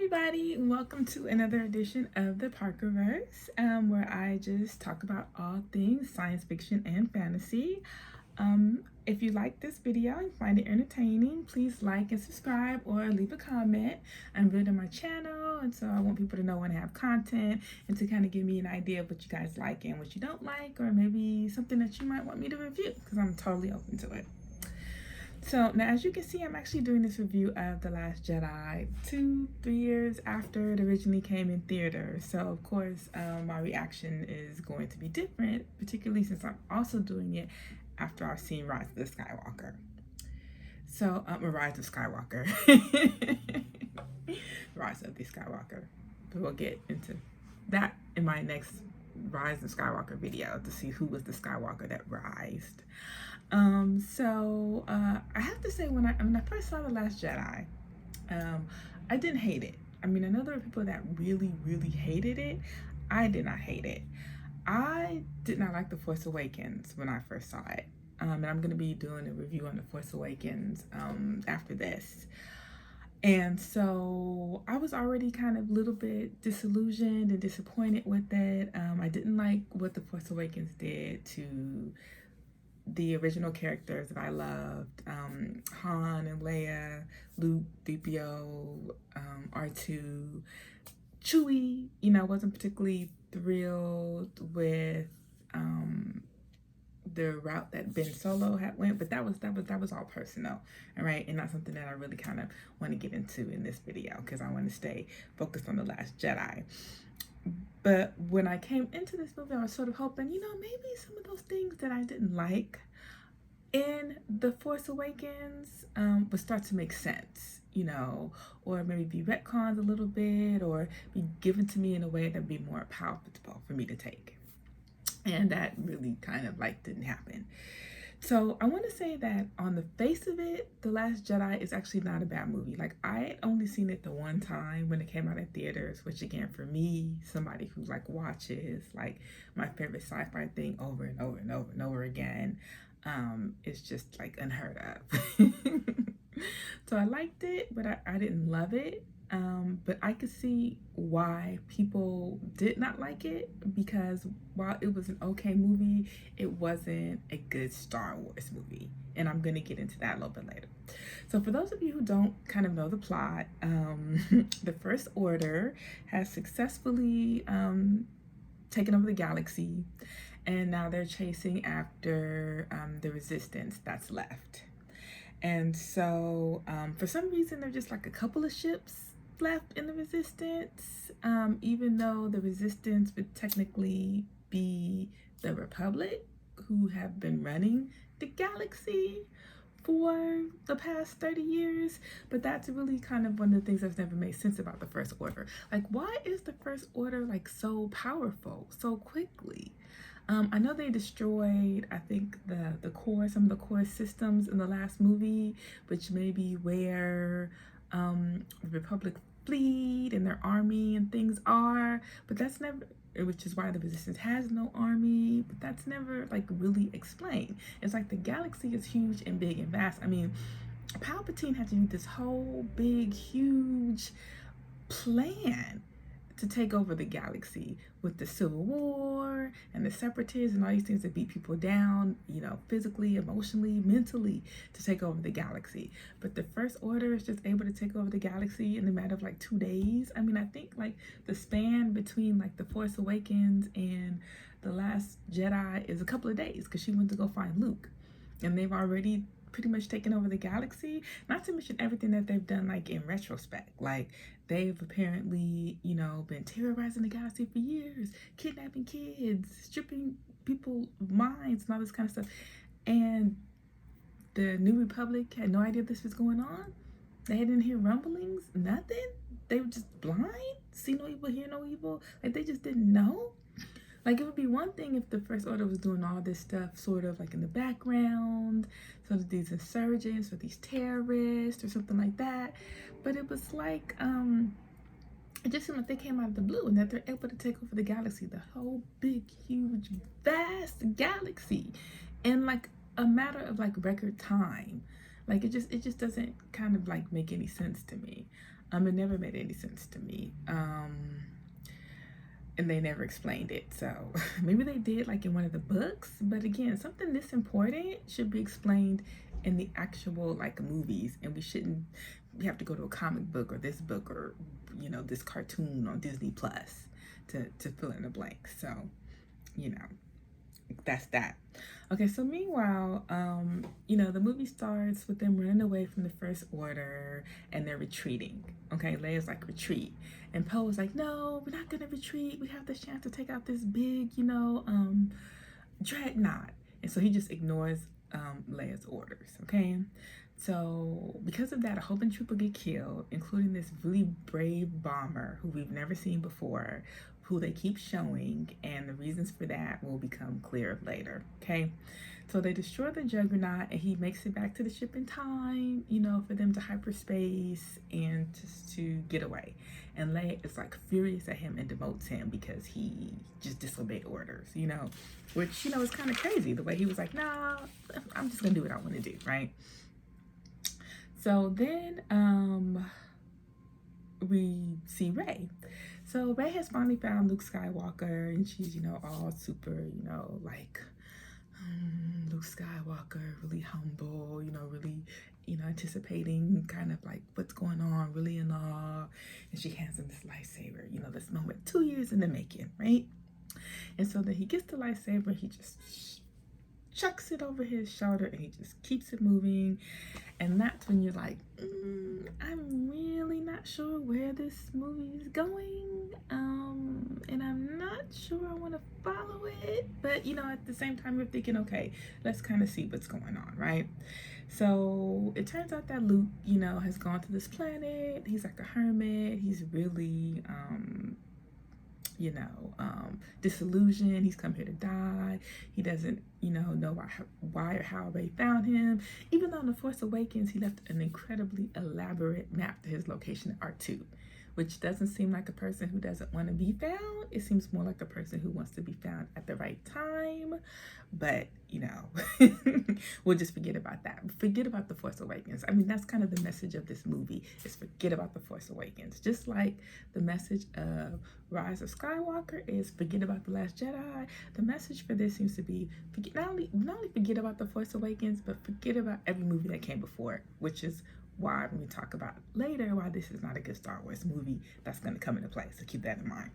everybody, and welcome to another edition of the Parkerverse, where I just talk about all things science fiction and fantasy. If you like this video and find it entertaining, please like and subscribe or leave a comment. I'm building my channel, and so I want people to know when I have content and to kind of give me an idea of what you guys like and what you don't like, or maybe something that you might want me to review, because I'm totally open to it. So now, as you can see, I'm actually doing this review of The Last Jedi 2-3 years after it originally came in theaters. So of course, my reaction is going to be different, particularly since I'm also doing it after I've seen Rise of the Skywalker. So, Rise of Skywalker. Rise of the Skywalker. But we'll get into that in my next Rise of Skywalker video to see who was the Skywalker that rised. I have to say, when I first saw The Last Jedi, I didn't hate it. I mean, I know there were people that really, really hated it. I did not hate it. I did not like The Force Awakens when I first saw it. And I'm going to be doing a review on The Force Awakens after this. And so I was already kind of a little bit disillusioned and disappointed with it. I didn't like what The Force Awakens did to the original characters that I loved, Han and Leia, Luke, DPO, R2, Chewie. You know, I wasn't particularly thrilled with the route that Ben Solo had went, but that was all personal, all right, and not something that I really kind of want to get into in this video, because I want to stay focused on The Last Jedi. But when I came into this movie, I was sort of hoping, you know, maybe some of those things that I didn't like in The Force Awakens would start to make sense, you know, or maybe be retconned a little bit, or be given to me in a way that would be more palatable for me to take. And that really kind of like didn't happen. So I want to say that on the face of it, The Last Jedi is actually not a bad movie. Like, I had only seen it the one time when it came out in theaters, which again, for me, somebody who like watches like my favorite sci-fi thing over and over and over and over again, it's just like unheard of. So I liked it, but I didn't love it. But I could see why people did not like it, because while it was an okay movie, it wasn't a good Star Wars movie. And I'm going to get into that a little bit later. So for those of you who don't kind of know the plot, the First Order has successfully taken over the galaxy, and now they're chasing after the resistance that's left. And so for some reason, there's just like a couple of ships left in the resistance, even though the resistance would technically be the Republic, who have been running the galaxy for the past 30 years. But that's really kind of one of the things that's never made sense about the First Order. Like, why is the First Order like so powerful so quickly? I know they destroyed, I think, some of the core systems in the last movie, which may be where the Republic fleet and their army and things are, but that's never, which is why the resistance has no army, but that's never like really explained. It's like the galaxy is huge and big and vast. I mean, Palpatine had to do this whole big, huge plan to take over the galaxy with the Civil War and the Separatists and all these things that beat people down, you know, physically, emotionally, mentally, to take over the galaxy. But the First Order is just able to take over the galaxy in a matter of like 2 days. I mean, I think like the span between like The Force Awakens and The Last Jedi is a couple of days, because she went to go find Luke, and they've already pretty much taken over the galaxy, not to mention everything that they've done like in retrospect. Like, they've apparently, you know, been terrorizing the galaxy for years, kidnapping kids, stripping people minds and all this kind of stuff. And the New Republic had no idea this was going on. They didn't hear rumblings, nothing. They were just blind, see no evil, hear no evil. Like, they just didn't know. Like, it would be one thing if the First Order was doing all this stuff sort of like in the background, so that these insurgents or these terrorists or something like that. But it was like, it just seemed like they came out of the blue, and that they're able to take over the galaxy, the whole big, huge, vast galaxy, in like a matter of like record time. Like it just doesn't kind of like make any sense to me. It never made any sense to me. And they never explained it. So maybe they did like in one of the books, but again, something this important should be explained in the actual like movies, and we have to go to a comic book or this book or this cartoon on Disney Plus to fill in the blanks. So you know that's that. Okay, so meanwhile, the movie starts with them running away from the First Order and they're retreating. Okay, Leia's like, retreat. And Poe's like, no, we're not gonna retreat. We have this chance to take out this big, dreadnought. And so he just ignores Leia's orders, okay? So because of that, a whole bunch of people get killed, including this really brave bomber who we've never seen before, who they keep showing, and the reasons for that will become clear later, okay? So they destroy the Juggernaut, and he makes it back to the ship in time, for them to hyperspace and just to get away. And Leia is like furious at him and demotes him because he just disobeyed orders, which, is kind of crazy. The way he was like, nah, I'm just gonna do what I want to do, right? So then we see Rey. So Rey has finally found Luke Skywalker, and she's, all super, like Luke Skywalker, really humble, really, anticipating kind of like what's going on, really in awe. And she hands him this lightsaber, this moment 2 years in the making, right? And so then he gets the lightsaber, he just chucks it over his shoulder and he just keeps it moving. And that's when you're like, I'm really not sure where this movie is going. And I'm not sure I want to follow it. But, at the same time, you're thinking, okay, let's kind of see what's going on, right? So it turns out that Luke, has gone to this planet. He's like a hermit. He's really, disillusioned. He's come here to die. He doesn't, know why or how they found him. Even though in The Force Awakens, he left an incredibly elaborate map to his location at R2, which doesn't seem like a person who doesn't want to be found. It seems more like a person who wants to be found at the right time. But, we'll just forget about that. Forget about The Force Awakens. I mean, that's kind of the message of this movie, is forget about The Force Awakens. Just like the message of Rise of Skywalker is forget about The Last Jedi, the message for this seems to be not only forget about The Force Awakens, but forget about every movie that came before it, which is why, when we talk about later, why this is not a good Star Wars movie, that's going to come into play. So keep that in mind.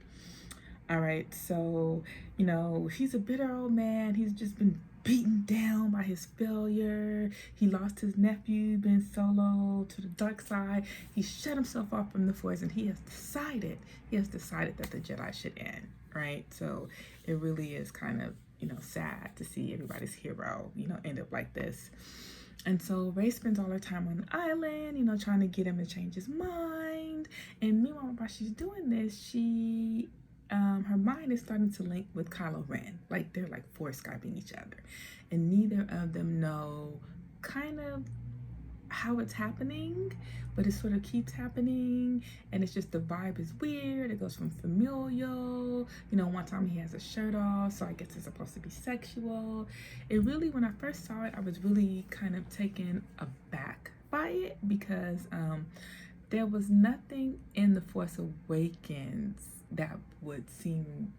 All right, so, he's a bitter old man. He's just been beaten down by his failure. He lost his nephew, Ben Solo, to the dark side. He shut himself off from the Force, and he has decided that the Jedi should end, right? So it really is kind of, sad to see everybody's hero, end up like this. And so Rey spends all her time on the island, trying to get him to change his mind. And meanwhile, while she's doing this, her mind is starting to link with Kylo Ren. Like they're like force Skyping each other. And neither of them know kind of how it's happening, but it sort of keeps happening. And it's just the vibe is weird. It goes from familial, one time he has a shirt off, so I guess it's supposed to be sexual. It really, when I first saw it, I was really kind of taken aback by it because there was nothing in The Force Awakens that would seem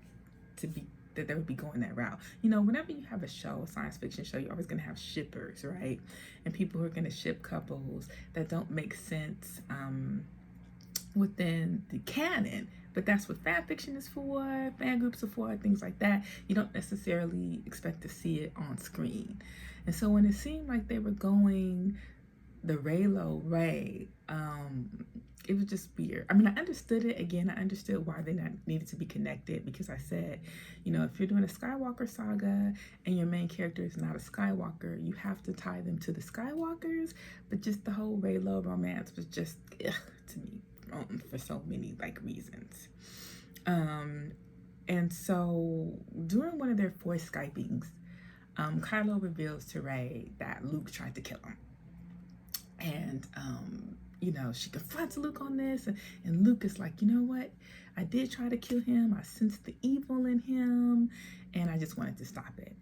to be that they would be going that route. Whenever you have a show, a science fiction show, you're always going to have shippers, right? And people who are going to ship couples that don't make sense within the canon. But that's what fan fiction is for, fan groups are for, things like that. You don't necessarily expect to see it on screen. And so when it seemed like they were going the Reylo Rey, it was just weird. I mean, I understood it. Again, I understood why they needed to be connected, because I said, if you're doing a Skywalker saga and your main character is not a Skywalker, you have to tie them to the Skywalkers. But just the whole Reylo romance was just to me for so many reasons. And so during one of their Force Skypings, Kylo reveals to Rey that Luke tried to kill him. And she confronts Luke on this, and Luke is like, you know what? I did try to kill him. I sensed the evil in him, and I just wanted to stop it.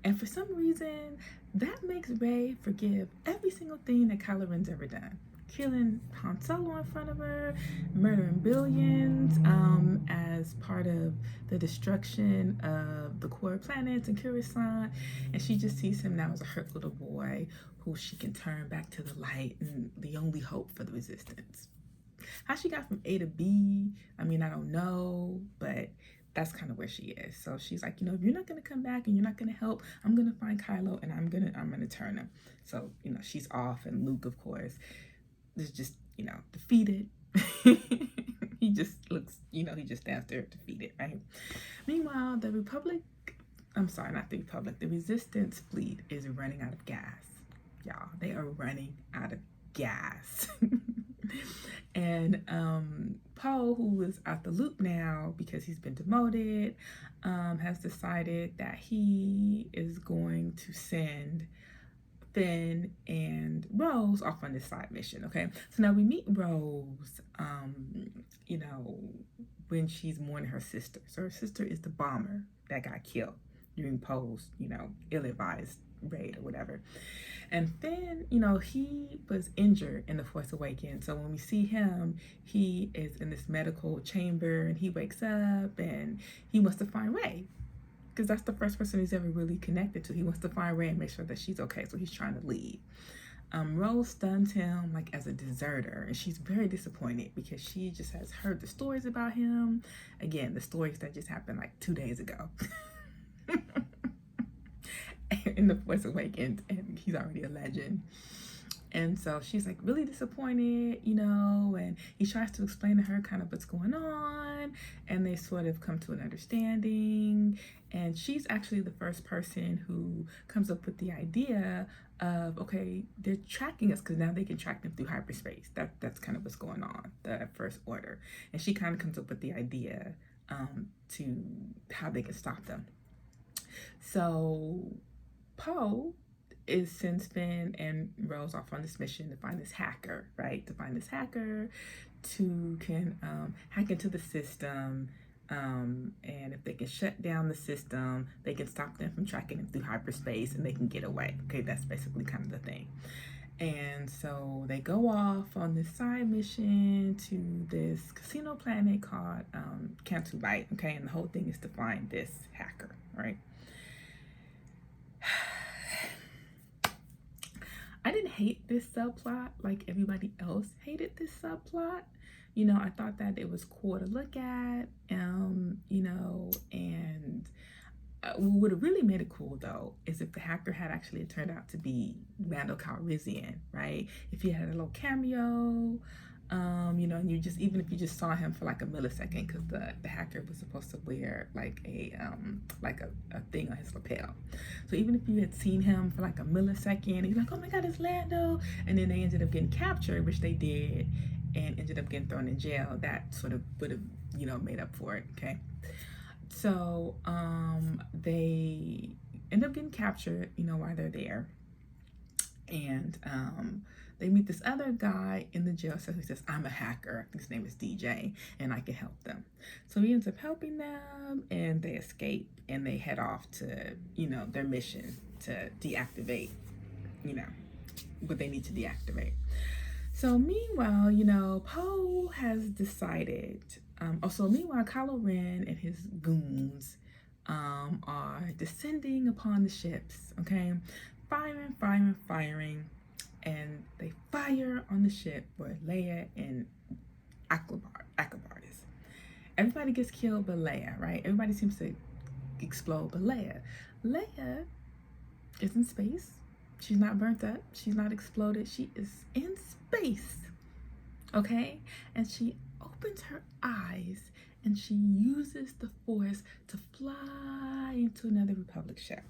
And for some reason, that makes Rey forgive every single thing that Kylo Ren's ever done. Killing Han Solo in front of her, murdering billions as part of the destruction of the core planets and Coruscant. And she just sees him now as a hurt little boy who she can turn back to the light and the only hope for the resistance. How she got from A to B, I mean, I don't know, but that's kind of where she is. So she's like, if you're not gonna come back and you're not gonna help, I'm gonna find Kylo and I'm gonna turn him. So she's off, and Luke, of course, is just defeated. He just looks, he just stands there defeated, right? Meanwhile, the Republic, I'm sorry, not the Republic, the Resistance fleet is running out of gas. Y'all, they are running out of gas. And Poe, who is out the loop now because he's been demoted, has decided that he is going to send Finn and Rose off on this side mission, okay? So now we meet Rose, when she's mourning her sister. So her sister is the bomber that got killed during Poe's, ill-advised raid or whatever. And Finn, he was injured in The Force Awakens. So when we see him, he is in this medical chamber and he wakes up and he wants to find Rey, because that's the first person he's ever really connected to. He wants to find Rey and make sure that she's okay, so he's trying to leave. Rose stuns him like as a deserter, and she's very disappointed because she just has heard the stories about him. Again, the stories that just happened like 2 days ago. In The Force Awakens, and he's already a legend. And so she's like really disappointed, and he tries to explain to her kind of what's going on, and they sort of come to an understanding. And she's actually the first person who comes up with the idea of, okay, they're tracking us because now they can track them through hyperspace. That's kind of what's going on, the First Order. And she kind of comes up with the idea to how they can stop them. So Poe sends Finn and Rose off on this mission to find this hacker, right? To find this hacker can hack into the system, and if they can shut down the system, they can stop them from tracking them through hyperspace and they can get away. Okay, that's basically kind of the thing. And so they go off on this side mission to this casino planet called Cantu Light, okay? And the whole thing is to find this hacker, right? I didn't hate this subplot like everybody else hated this subplot. I thought that it was cool to look at, and what would have really made it cool though is if the hacker had actually turned out to be Lando Calrissian, right? If he had a little cameo, and you just, even if you just saw him for like a millisecond, because the hacker was supposed to wear like a thing on his lapel. So even if you had seen him for like a millisecond, you're like, oh my God, it's Lando. And then they ended up getting captured, which they did, and ended up getting thrown in jail. That sort of would have, made up for it, okay? So they end up getting captured, while they're there. And they meet this other guy in the jail cell who says, I'm a hacker. His name is DJ, and I can help them. So he ends up helping them, and they escape, and they head off to, their mission to deactivate, what they need to deactivate. So meanwhile, Poe has decided, meanwhile, Kylo Ren and his goons are descending upon the ships, okay? Firing, and they fire on the ship where Leia and Akbar is. Everybody gets killed but Leia, right? Everybody seems to explode but Leia is in space. She's not burnt up. She's not exploded. She is in space, okay? And she opens her eyes and she uses the Force to fly into another Republic ship.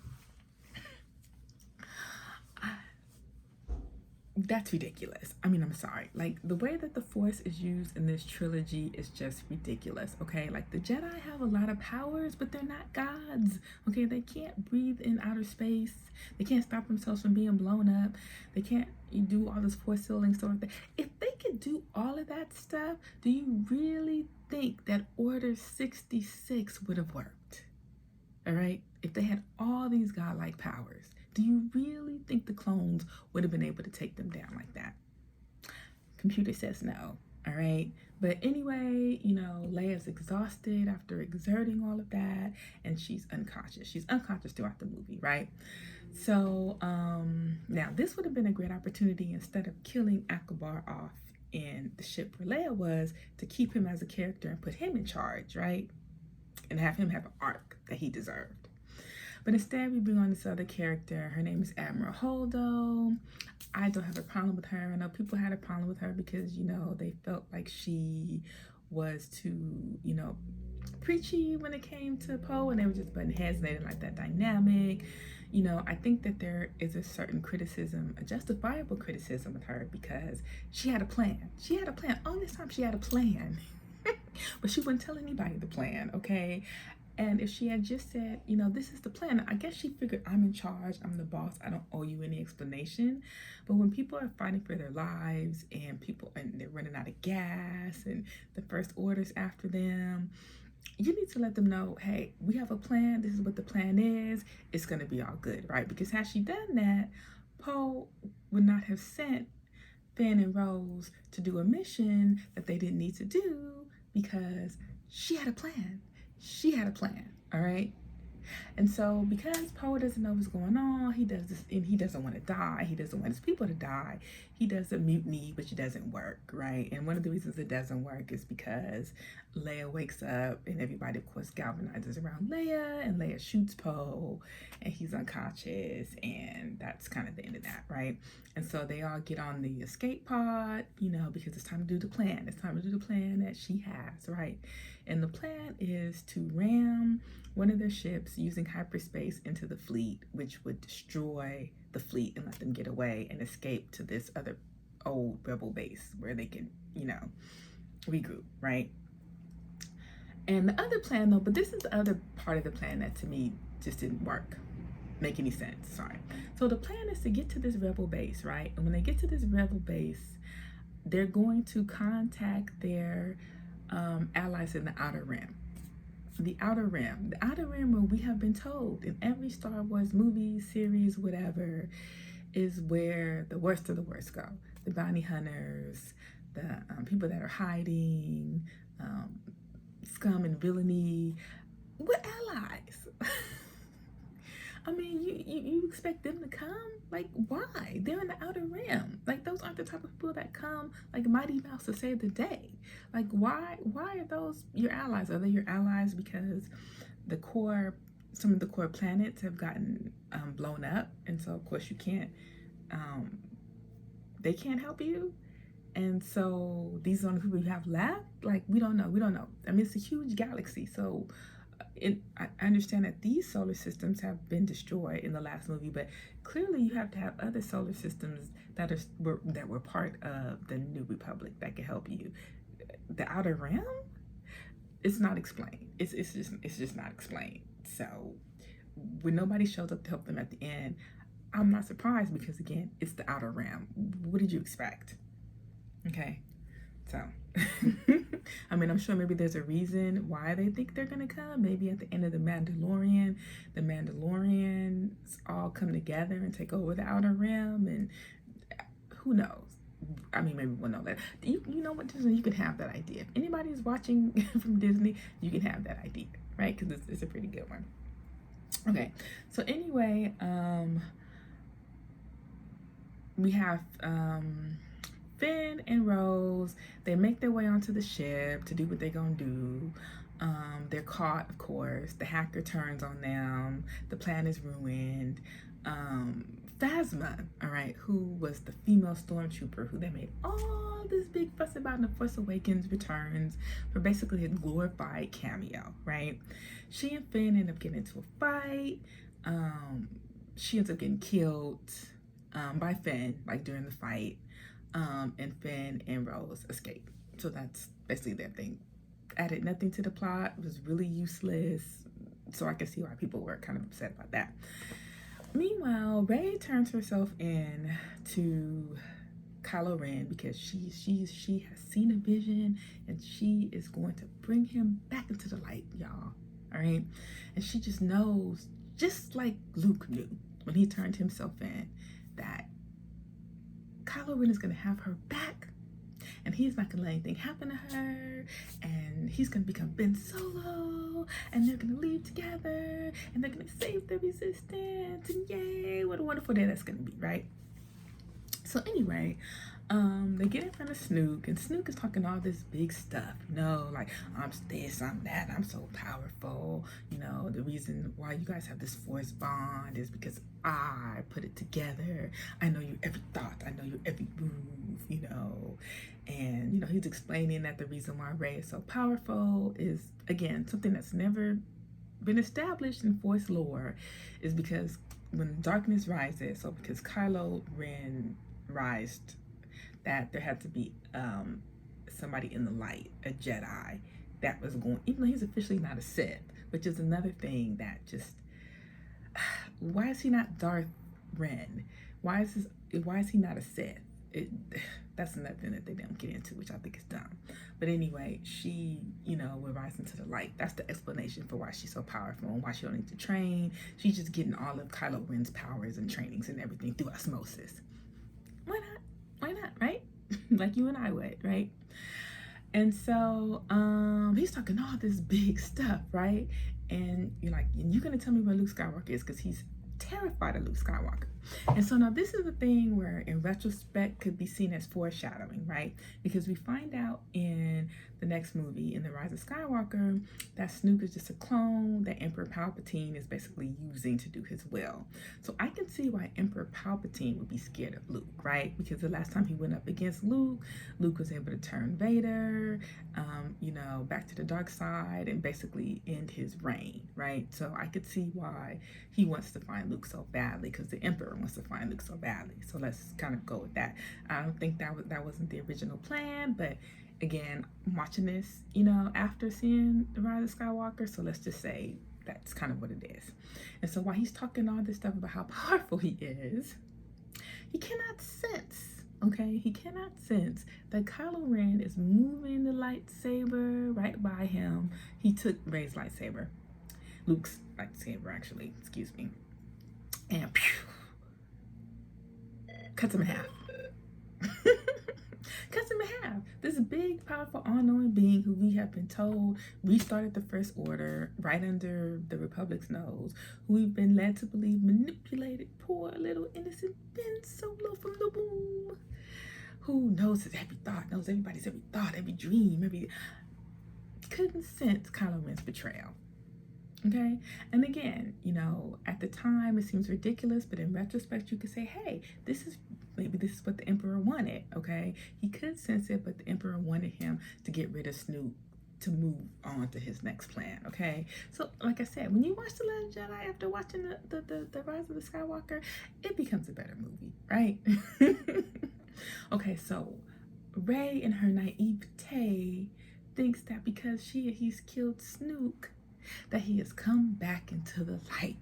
That's ridiculous. I mean, I'm sorry. Like, the way that the Force is used in this trilogy is just ridiculous, okay? Like, the Jedi have a lot of powers, but they're not gods, okay? They can't breathe in outer space. They can't stop themselves from being blown up. They can't do all this Force healing stuff. If they could do all of that stuff, do you really think that Order 66 would have worked? all right? If they had all these godlike powers, do you really think the clones would have been able to take them down like that? Computer says no, all right? But anyway, Leia's exhausted after exerting all of that, and she's unconscious. She's unconscious throughout the movie, right? So now this would have been a great opportunity, instead of killing Akbar off in the ship where Leia was, to keep him as a character and put him in charge, right? And have him have an arc that he deserved. But instead, we bring on this other character. Her name is Admiral Holdo. I don't have a problem with her. I know people had a problem with her because, they felt like she was too, preachy when it came to Poe, and they were just butting heads, and they didn't like that dynamic. I think that there is a certain criticism, a justifiable criticism with her, because she had a plan. She had a plan. All this time she had a plan. But she wouldn't tell anybody the plan, okay? And if she had just said, this is the plan, I guess she figured, I'm in charge, I'm the boss, I don't owe you any explanation. But when people are fighting for their lives, and they're running out of gas, and the First Order's after them, you need to let them know, hey, we have a plan, this is what the plan is, it's going to be all good, right? Because had she done that, Poe would not have sent Finn and Rose to do a mission that they didn't need to do, because she had a plan. She had a plan, all right? And so because Poe doesn't know what's going on, he does this, and he doesn't want to die. He doesn't want his people to die. He does a mutiny, which doesn't work, right? And one of the reasons it doesn't work is because Leia wakes up, and everybody, of course, galvanizes around Leia, and Leia shoots Poe, and he's unconscious, and that's kind of the end of that, right? And so they all get on the escape pod, because it's time to do the plan. It's time to do the plan that she has, right? And the plan is to ram one of their ships using hyperspace into the fleet, which would destroy the fleet and let them get away and escape to this other old rebel base where they can, regroup, right? And the other plan, though, but this is the other part of the plan that to me just didn't make any sense, sorry. So the plan is to get to this rebel base, right? And when they get to this rebel base, they're going to contact their allies in the Outer Rim. The Outer Rim, where we have been told in every Star Wars movie, series, whatever, is where the worst of the worst go. The bounty hunters, the people that are hiding, scum and villainy. What allies? I mean, you expect them to come? Like, why? They're in the Outer Rim. Like, those aren't the type of people that come like Mighty Mouse to save the day. Like, why are those your allies? Are they your allies because some of the core planets have gotten blown up, and so of course they can't help you? And so these are the only people you have left? Like, we don't know. I mean, it's a huge galaxy, so I understand that these solar systems have been destroyed in the last movie, but clearly you have to have other solar systems that were part of the New Republic that can help you. The Outer Rim? It's not explained. It's just not explained. So when nobody shows up to help them at the end, I'm not surprised, because again, it's the Outer Rim. What did you expect? Okay, so I mean, I'm sure maybe there's a reason why they think they're gonna come. Maybe at the end of the Mandalorians all come together and take over the Outer Rim, and who knows? I mean, maybe we'll know that. You know what, Disney, you can have that idea. If anybody's watching from Disney, you can have that idea, right? Because it's a pretty good one. Okay, so anyway, we have Finn and Rose. They make their way onto the ship to do what they're gonna do. They're caught, of course. The hacker turns on them. The plan is ruined. Phasma, all right, who was the female stormtrooper who they made all this big fuss about in The Force Awakens, returns for basically a glorified cameo, right? She and Finn end up getting into a fight. She ends up getting killed by Finn, like during the fight. And Finn and Rose escape. So that's basically their thing. Added nothing to the plot. It was really useless. So I can see why people were kind of upset about that. Meanwhile, Rey turns herself in to Kylo Ren because she has seen a vision, and she is going to bring him back into the light, y'all. all right? And she just knows, just like Luke knew when he turned himself in, that Kylo Ren is going to have her back, and he's not going to let anything happen to her, and he's going to become Ben Solo, and they're going to leave together, and they're going to save the Resistance, and yay, what a wonderful day that's going to be, right? So anyway, they get in front of Snook, and Snook is talking all this big stuff, you know, like, I'm this, I'm that, I'm so powerful, you know, the reason why you guys have this force bond is because I put it together. I know your every thought, I know your every move, you know, and, you know, he's explaining that the reason why Rey is so powerful is, again, something that's never been established in Force lore, is because when darkness rises, so because Kylo Ren rised, that there had to be somebody in the light, a Jedi, that was going, even though he's officially not a Sith, which is another thing that just, why is he not Darth Ren? Why is he not a Sith? That's another thing that they don't get into, which I think is dumb. But anyway, she, you know, will rise into the light. That's the explanation for why she's so powerful and why she don't need to train. She's just getting all of Kylo Ren's powers and trainings and everything through osmosis. Why not? Why not, right? Like you and I would, right? And so he's talking all this big stuff, right? And you're like, you're gonna tell me where Luke Skywalker is, because he's terrified of Luke Skywalker. And so now this is the thing where in retrospect could be seen as foreshadowing, right? Because we find out in the next movie, in The Rise of Skywalker, that Snoke is just a clone that Emperor Palpatine is basically using to do his will. So I can see why Emperor Palpatine would be scared of Luke, right? Because the last time he went up against Luke, Luke was able to turn Vader, you know, back to the dark side and basically end his reign, right? So I could see why he wants to find Luke so badly, because the Emperor wants to find Luke so badly. So let's kind of go with that. I don't think that wasn't the original plan, but again, I'm watching this, you know, after seeing The Rise of Skywalker, so let's just say that's kind of what it is. And so while he's talking all this stuff about how powerful he is, he cannot sense, okay? He cannot sense that Kylo Ren is moving the lightsaber right by him. He took Rey's lightsaber, Luke's lightsaber actually, excuse me, and pew, cuts him in half. Cuts him in half. This big, powerful, all-knowing being who we have been told restarted the First Order right under the Republic's nose, who we've been led to believe manipulated poor little innocent Ben Solo from the womb, who knows his every thought, knows everybody's every thought, every dream, couldn't sense Kylo Ren's betrayal. Okay, and again, you know, at the time it seems ridiculous, but in retrospect you could say, hey, maybe this is what the Emperor wanted. Okay, he could sense it, but the Emperor wanted him to get rid of Snoop to move on to his next plan. Okay, so like I said, when you watch The Last Jedi after watching the Rise of the Skywalker, it becomes a better movie, right? Okay, so Rey in her naivete thinks that because he's killed Snook, that he has come back into the light,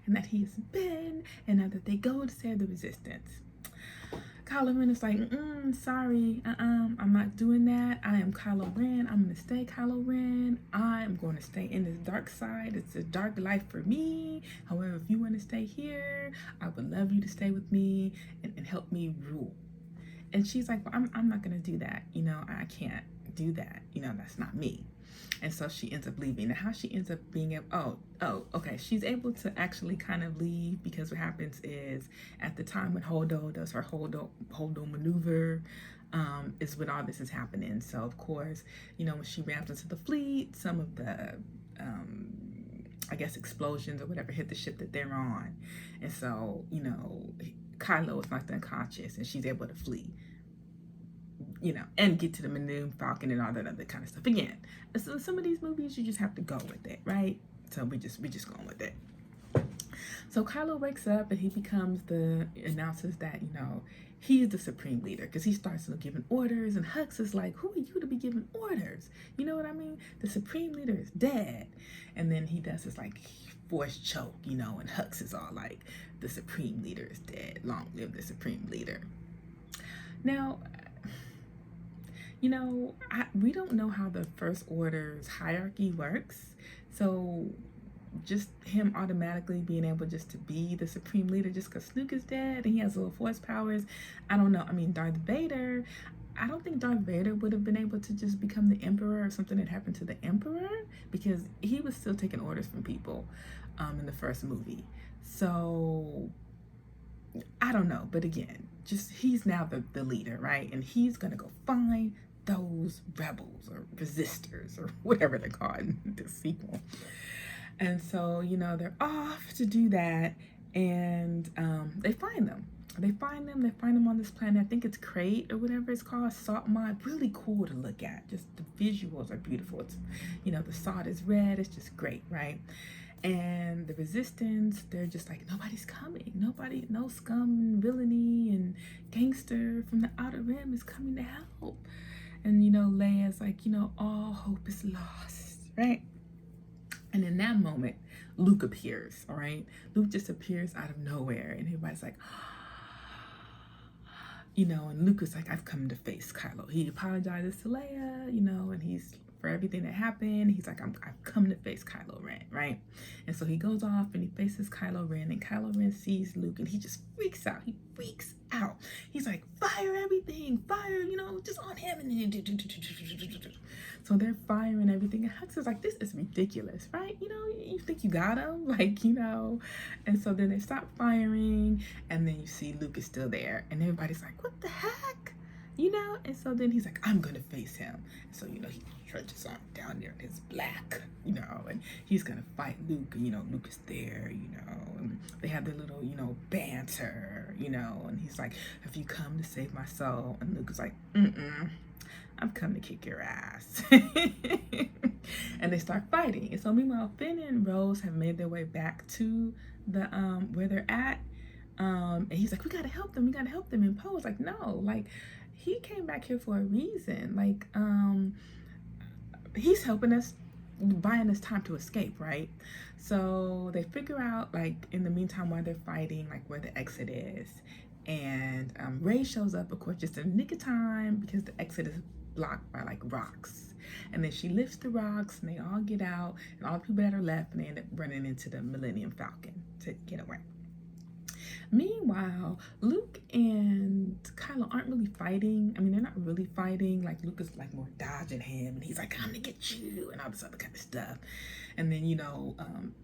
and that he has been, and now that they go to save the Resistance. Kylo Ren is like, sorry, I'm not doing that. I am Kylo Ren. I'm going to stay Kylo Ren. I'm going to stay in this dark side. It's a dark life for me. However, if you want to stay here, I would love you to stay with me and help me rule. And she's like, well, I'm not going to do that. You know, I can't do that. You know, that's not me. And so she ends up leaving. And how she ends up being able, okay, she's able to actually kind of leave, because what happens is at the time when Holdo does her Holdo maneuver, is when all this is happening. So of course, you know, when she ramps into the fleet, some of the I guess explosions or whatever hit the ship that they're on. And so, you know, Kylo is knocked unconscious and she's able to flee, you know, and get to the Millennium Falcon and all that other kind of stuff. Again, so some of these movies, you just have to go with it, right? So we just going with it. So Kylo wakes up and he announces that, you know, he is the supreme leader, because he starts giving orders, and Hux is like, who are you to be giving orders? You know what I mean? The supreme leader is dead. And then he does this like force choke, you know, and Hux is all like, the supreme leader is dead. Long live the supreme leader. Now, we don't know how the First Order's hierarchy works. So just him automatically being able just to be the supreme leader just because Luke is dead and he has little force powers, I don't know. I mean, Darth Vader, I don't think Darth Vader would have been able to just become the Emperor if something had happened to the Emperor, because he was still taking orders from people in the first movie. So I don't know. But again, just he's now the leader, right? And he's going to go find those rebels or resistors or whatever they're called in the sequel. And so, they're off to do that, and they find them. They find them on this planet. I think it's Crate or whatever it's called, salt mine. Really cool to look at. Just the visuals are beautiful. It's, the salt is red. It's just great, right? And the resistance, they're just like, nobody's coming. Nobody, no scum and villainy and gangster from the Outer Rim is coming to help. And, Leia's like, all hope is lost, right? And in that moment, Luke appears, all right? Luke just appears out of nowhere, and everybody's like, and Luke is like, I've come to face Kylo. He apologizes to Leia, and he's, for everything that happened, he's like, I've come to face Kylo Ren, right? And so he goes off and he faces Kylo Ren, and Kylo Ren sees Luke, and he just freaks out. He freaks out. He's like, fire everything, fire, just on him. So they're firing everything, and Hux is like, this is ridiculous, right? You think you got him? Like, and so then they stop firing, and then you see Luke is still there, and everybody's like, what the heck? And so then he's like, I'm gonna face him. So, he stretches on down there in his black, and he's gonna fight Luke, and, Luke is there, and they have their little, banter, and he's like, have you come to save my soul? And Luke is like, I've come to kick your ass. And they start fighting. And so meanwhile, Finn and Rose have made their way back to the, where they're at. And he's like, we gotta help them. And Poe's like, no, like, he came back here for a reason. Like, he's helping us, buying us time to escape, right? So they figure out, like, in the meantime, while they're fighting, like, where the exit is. And Rey shows up, of course, just in the nick of time, because the exit is blocked by, like, rocks. And then she lifts the rocks, and they all get out, and all the people that are left, and they end up running into the Millennium Falcon to get away. Meanwhile, Luke and Kylo aren't really fighting. I mean, they're not really fighting. Like, Luke is like more dodging him, and he's like, I'm gonna get you, and all this other kind of stuff. And then,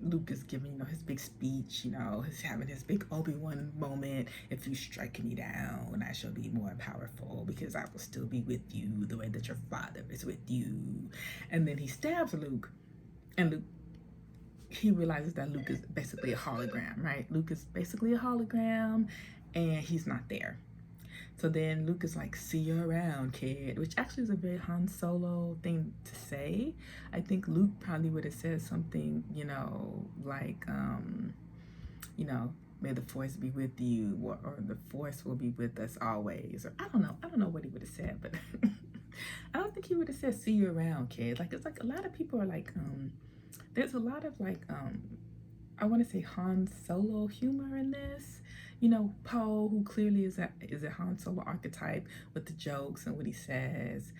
Luke is giving, his big speech, he's having his big Obi-Wan moment. If you strike me down, I shall be more powerful, because I will still be with you the way that your father is with you. And then he stabs Luke, and Luke, he realizes that Luke is basically a hologram, right? Luke is basically a hologram, and he's not there. So then Luke is like, see you around, kid, which actually is a very Han Solo thing to say. I think Luke probably would have said something, like, may the force be with you, or the force will be with us always, or I don't know what he would have said, but I don't think he would have said, see you around, kid. Like, it's like a lot of people are like, there's a lot of, like, I want to say Han Solo humor in this. Poe, who clearly is a Han Solo archetype with the jokes and what he says.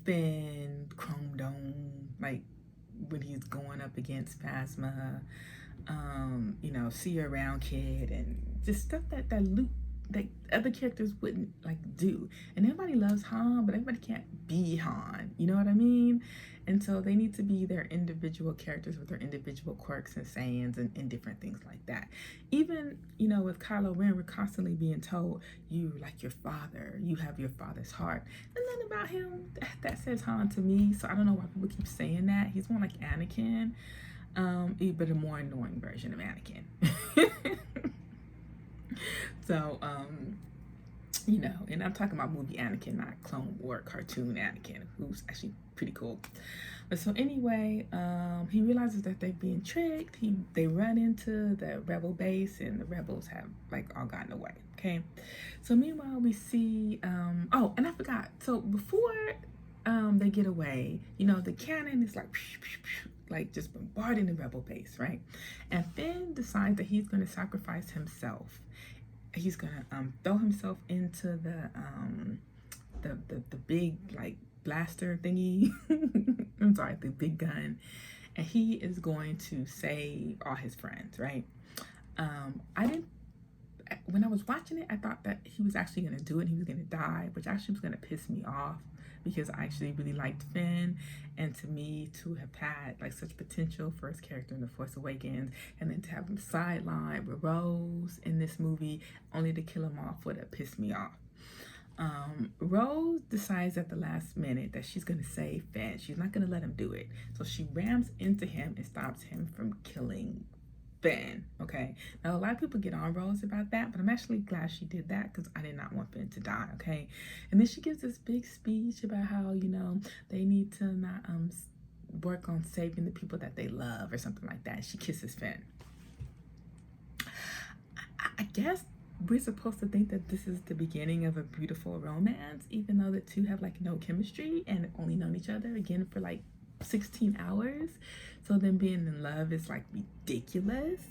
Finn, Chrome Dome, like, when he's going up against Phasma. See you around, kid, and just stuff that Luke, that other characters wouldn't, like, do. And everybody loves Han, but everybody can't be Han. You know what I mean? And so they need to be their individual characters with their individual quirks and sayings and different things like that. Even, with Kylo Ren, we're constantly being told, you like your father, you have your father's heart. And then about him, that says Han to me. So I don't know why people keep saying that. He's more like Anakin, but a more annoying version of Anakin. So, and I'm talking about movie Anakin, not Clone War cartoon Anakin, who's actually pretty cool. But so anyway, he realizes that they're being tricked. They run into the rebel base, and the rebels have, like, all gotten away. Okay. So meanwhile, we see, oh, and I forgot. So before they get away, the cannon is like just bombarding the rebel base, right? And Finn decides that he's going to sacrifice himself. He's gonna throw himself into the big like blaster thingy. I'm sorry, the big gun, and he is going to save all his friends, right? I didn't. When I was watching it, I thought that he was actually gonna do it. He was gonna die, which actually was gonna piss me off because I actually really liked Finn, and to me to have had like such potential for his character in The Force Awakens, and then to have him sidelined with Rose in this movie only to kill him off would have pissed me off. Rose decides at the last minute that she's going to save Finn. She's not going to let him do it. So she rams into him and stops him from killing Finn. Okay. Now, a lot of people get on Rose about that, but I'm actually glad she did that because I did not want Finn to die. Okay. And then she gives this big speech about how, they need to not work on saving the people that they love or something like that. She kisses Finn. I guess we're supposed to think that this is the beginning of a beautiful romance, even though the two have like no chemistry and only known each other again for like 16 hours. So them being in love is like ridiculous.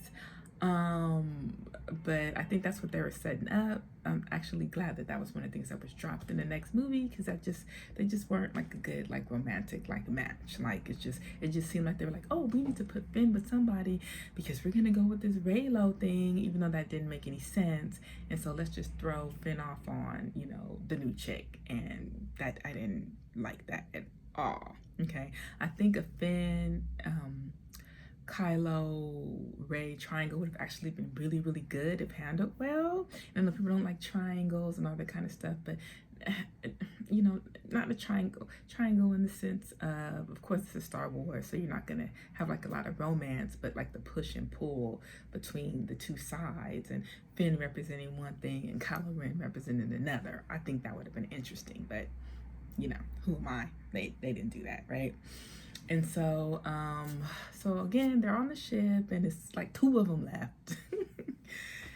But I think that's what they were setting up. I'm actually glad that was one of the things that was dropped in the next movie, because they just weren't like a good like romantic like match. Like it just seemed like they were like, oh, we need to put Finn with somebody because we're gonna go with this Raylo thing, even though that didn't make any sense. And so let's just throw Finn off on the new chick, and that I didn't like that at all. Okay, I think a Finn Kylo Rey triangle would have actually been really, really good if handled well. And people don't like triangles and all that kind of stuff, but not a triangle in the sense of course it's a Star Wars, so you're not gonna have like a lot of romance, but like the push and pull between the two sides, and Finn representing one thing and Kylo Ren representing another. I think that would have been interesting, but who am I? They didn't do that, right? And so again, they're on the ship, and it's like two of them left.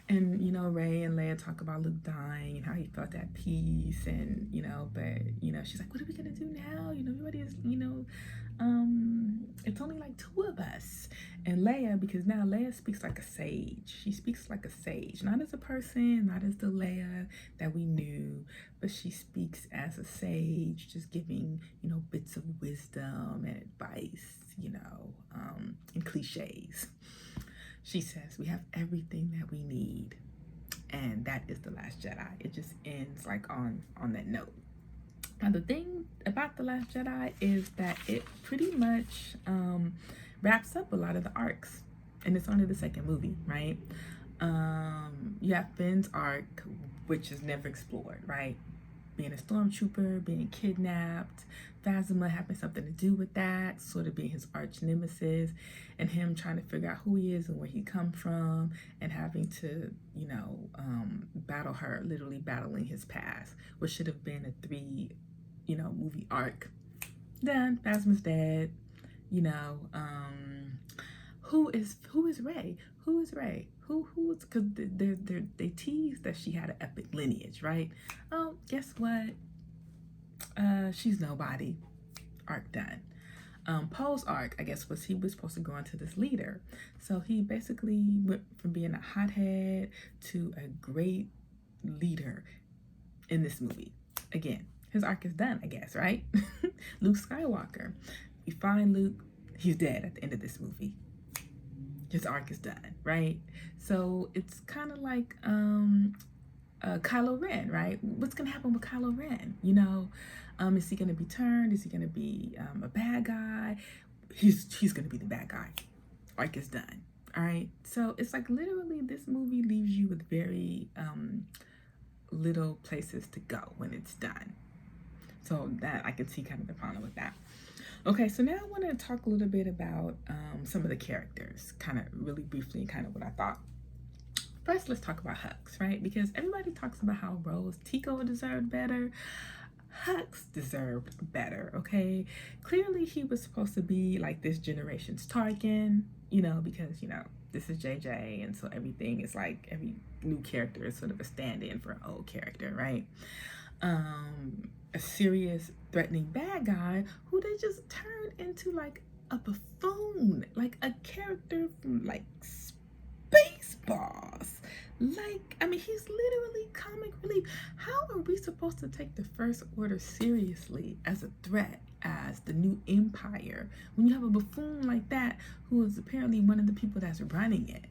And Rey and Leia talk about Luke dying and how he felt at peace, and but she's like, what are we gonna do now? Everybody is it's only like two of us. And Leia, because now Leia speaks like a sage. She speaks like a sage, not as a person, not as the Leia that we knew, but she speaks as a sage, just giving bits of wisdom and advice, and cliches. She says, we have everything that we need. And that is The Last Jedi. It just ends like on that note. Now, the thing about The Last Jedi is that it pretty much wraps up a lot of the arcs. And it's only the second movie, right? You have Finn's arc, which is never explored, right? Being a stormtrooper, being kidnapped, Phasma having something to do with that, sort of being his arch nemesis, and him trying to figure out who he is and where he come from, and having to, battle her, literally battling his past, which should have been a 3, movie arc. Done. Phasma's dead. Who is Rey? Who is Rey? Who's, because they tease that she had an epic lineage, right? Oh, guess what? She's nobody. Arc done. Poe's arc, I guess, was he was supposed to go into this leader. So he basically went from being a hothead to a great leader in this movie. Again, his arc is done, I guess, right? Luke Skywalker. We find Luke, he's dead at the end of this movie. His arc is done, right? So it's kind of like Kylo Ren, right? What's gonna happen with Kylo Ren? Is he gonna be turned? Is he gonna be a bad guy? He's gonna be the bad guy. Arc is done. All right. So it's like literally this movie leaves you with very little places to go when it's done. So that I can see kind of the problem with that. Okay, so now I want to talk a little bit about some of the characters, kind of really briefly, kind of what I thought. First, let's talk about Hux, right? Because everybody talks about how Rose Tico deserved better. Hux deserved better, okay? Clearly, he was supposed to be like this generation's Tarkin, because, this is JJ, and so everything is like, every new character is sort of a stand-in for an old character, right? A serious, threatening bad guy who they just turned into like a buffoon, like a character from like Spaceballs. Like, I mean, he's literally comic relief. How are we supposed to take the First Order seriously as a threat, as the new empire, when you have a buffoon like that who is apparently one of the people that's running it?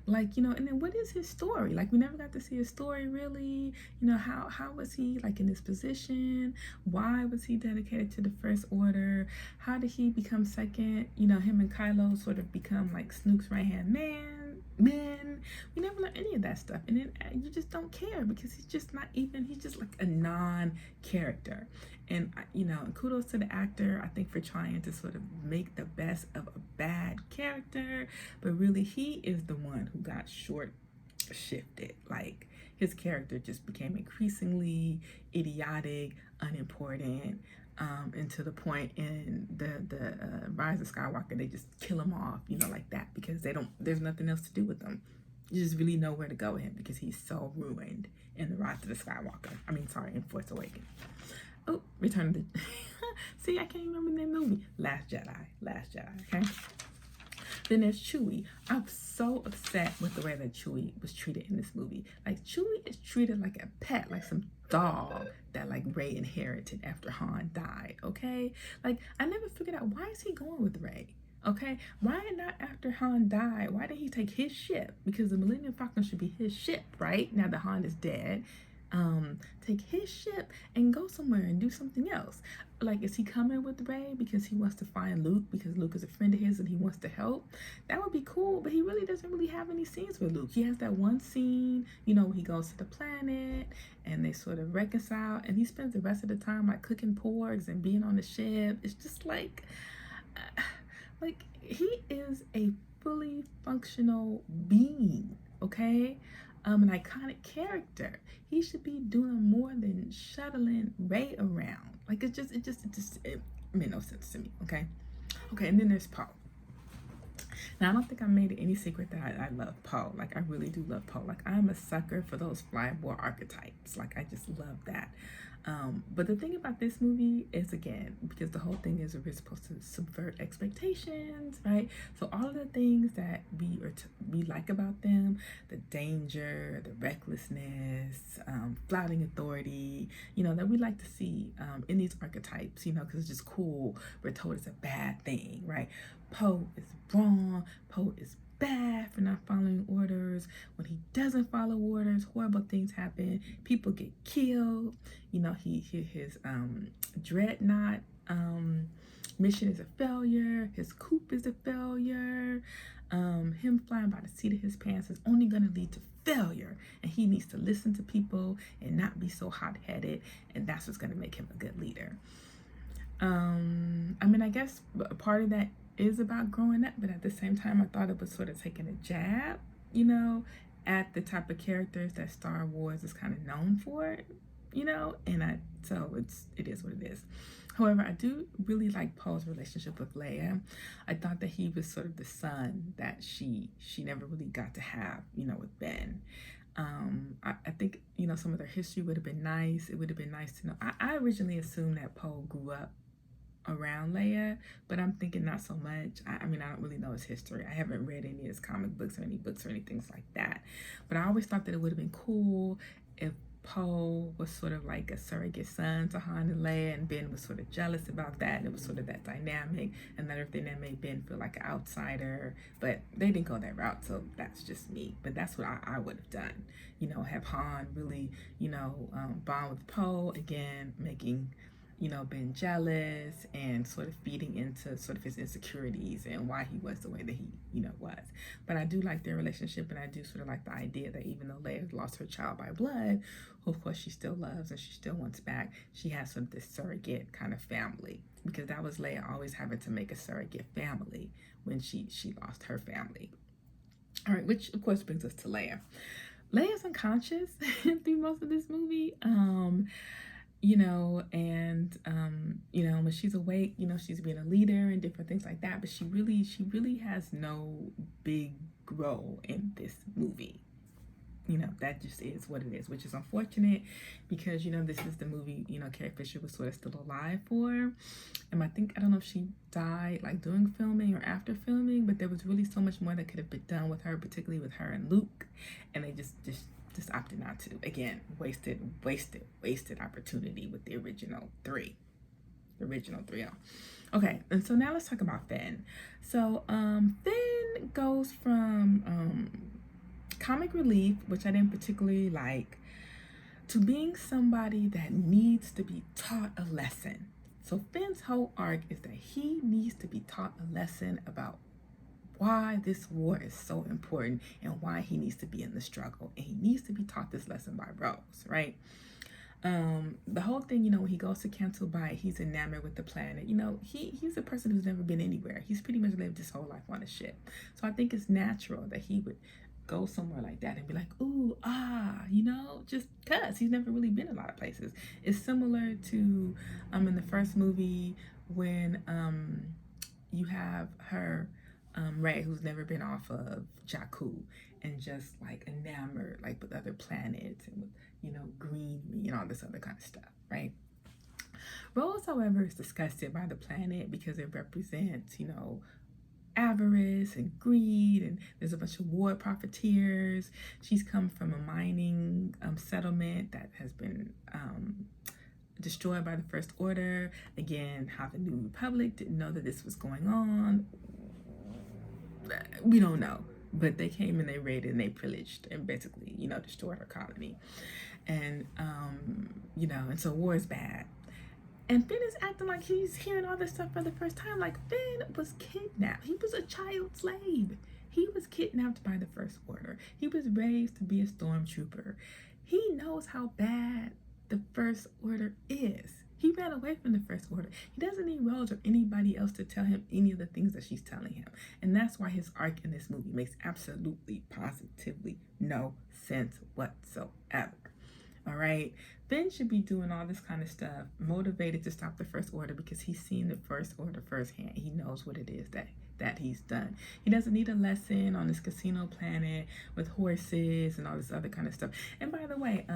Like, and then what is his story? Like, we never got to see his story really. How was he like in this position? Why was he dedicated to the First Order? How did he become second? Him and Kylo sort of become like Snoke's right hand men. We never learned any of that stuff, and then you just don't care because he's just not even. He's just like a non-character. And kudos to the actor, I think, for trying to sort of make the best of a bad character, but really he is the one who got short shifted. Like, his character just became increasingly idiotic, unimportant, and to the point in the Rise of Skywalker, they just kill him off, like that, because there's nothing else to do with him. You just really know where to go with him because he's so ruined in the Rise of the Skywalker. In Force Awakens. Oh, Return of the... See, I can't remember that movie. Last Jedi, okay? Then there's Chewie. I'm so upset with the way that Chewie was treated in this movie. Like, Chewie is treated like a pet, like some dog that like Rey inherited after Han died, okay? Like, I never figured out, why is he going with Rey? Okay, why not after Han died? Why did he take his ship? Because the Millennium Falcon should be his ship, right? Now that Han is dead. Take his ship and go somewhere and do something else. Like, is he coming with Rey because he wants to find Luke, because Luke is a friend of his and he wants to help? That would be cool, but he really doesn't really have any scenes with Luke. He has that one scene, where he goes to the planet and they sort of reconcile, and he spends the rest of the time like cooking porgs and being on the ship. It's just like he is a fully functional being, okay? An iconic character. He should be doing more than shuttling Rey around. Like, it made no sense to me, okay? Okay, and then there's Poe. Now, I don't think I made it any secret that I love Poe. Like, I really do love Poe. Like, I'm a sucker for those flyboy archetypes. Like, I just love that. But the thing about this movie is, again, because the whole thing is we're supposed to subvert expectations, right? So all of the things that we like about them, the danger, the recklessness, flouting authority, that we like to see in these archetypes, because it's just cool. We're told it's a bad thing, right? Poe is wrong. Poe is bad for not following orders. When he doesn't follow orders, horrible things happen. People get killed. His dreadnought mission is a failure. His coup is a failure. Him flying by the seat of his pants is only going to lead to failure, and he needs to listen to people and not be so hot-headed, and that's what's going to make him a good leader. I guess a part of that is about growing up, but at the same time, I thought it was sort of taking a jab, at the type of characters that Star Wars is kind of known for, so it is what it is. However, I do really like Poe's relationship with Leia. I thought that he was sort of the son that she never really got to have, with Ben. I think, some of their history would have been nice. It would have been nice to know. I originally assumed that Poe grew up around Leia, but I'm thinking not so much. I don't really know his history. I haven't read any of his comic books or any books or anything like that. But I always thought that it would have been cool if Poe was sort of like a surrogate son to Han and Leia, and Ben was sort of jealous about that, and it was sort of that dynamic. Another thing that made Ben feel like an outsider, but they didn't go that route, so that's just me. But that's what I would have done. Have Han really, bond with Poe, again, making been jealous and sort of feeding into sort of his insecurities and why he was the way that he, was. But I do like their relationship, and I do sort of like the idea that even though Leia lost her child by blood, who of course she still loves and she still wants back, she has sort of this surrogate kind of family, because that was Leia always having to make a surrogate family when she lost her family. All right, which of course brings us to Leia. Leia's unconscious through most of this movie. When she's awake, she's being a leader and different things like that, but she really has no big role in this movie. you know, that just is what it is, which is unfortunate because, you know, this is the movie, you know, Carrie Fisher was sort of still alive for. And I don't know if she died like during filming or after filming, but there was really so much more that could have been done with her, particularly with her and Luke. And they just opted not to. Again, wasted opportunity with the original three. Okay, and so now let's talk about Finn. So Finn goes from comic relief, which I didn't particularly like, to being somebody that needs to be taught a lesson. So Finn's whole arc is that he needs to be taught a lesson about why this war is so important and why he needs to be in the struggle. And he needs to be taught this lesson by Rose, right? The whole thing, you know, when he goes to Canto Bight, he's enamored with the planet. You know, he's a person who's never been anywhere. He's pretty much lived his whole life on a ship. So I think it's natural that he would go somewhere like that and be like, ooh, you know, just because he's never really been a lot of places. It's similar to in the first movie when you have her, Rey, who's never been off of Jakku and just like enamored like with other planets and with, you know, greenery and all this other kind of stuff, right? Rose, however, is disgusted by the planet because it represents, you know, avarice and greed, and there's a bunch of war profiteers. She's come from a mining settlement that has been destroyed by the First Order. Again, how the New Republic didn't know that this was going on. We don't know, but they came and they raided and they pillaged and basically, you know, destroyed her colony. And you know, and so war is bad. And Finn is acting like he's hearing all this stuff for the first time. Like, Finn was kidnapped. He was a child slave. He was kidnapped by the First Order. He was raised to be a stormtrooper. He knows how bad the First Order is. He ran away from the First Order. He doesn't need Rose or anybody else to tell him any of the things that she's telling him. And that's why his arc in this movie makes absolutely, positively no sense whatsoever. All right, Finn should be doing all this kind of stuff, motivated to stop the First Order because he's seen the First Order firsthand. He knows what it is that he's done. He doesn't need a lesson on this casino planet with horses and all this other kind of stuff. And by the way,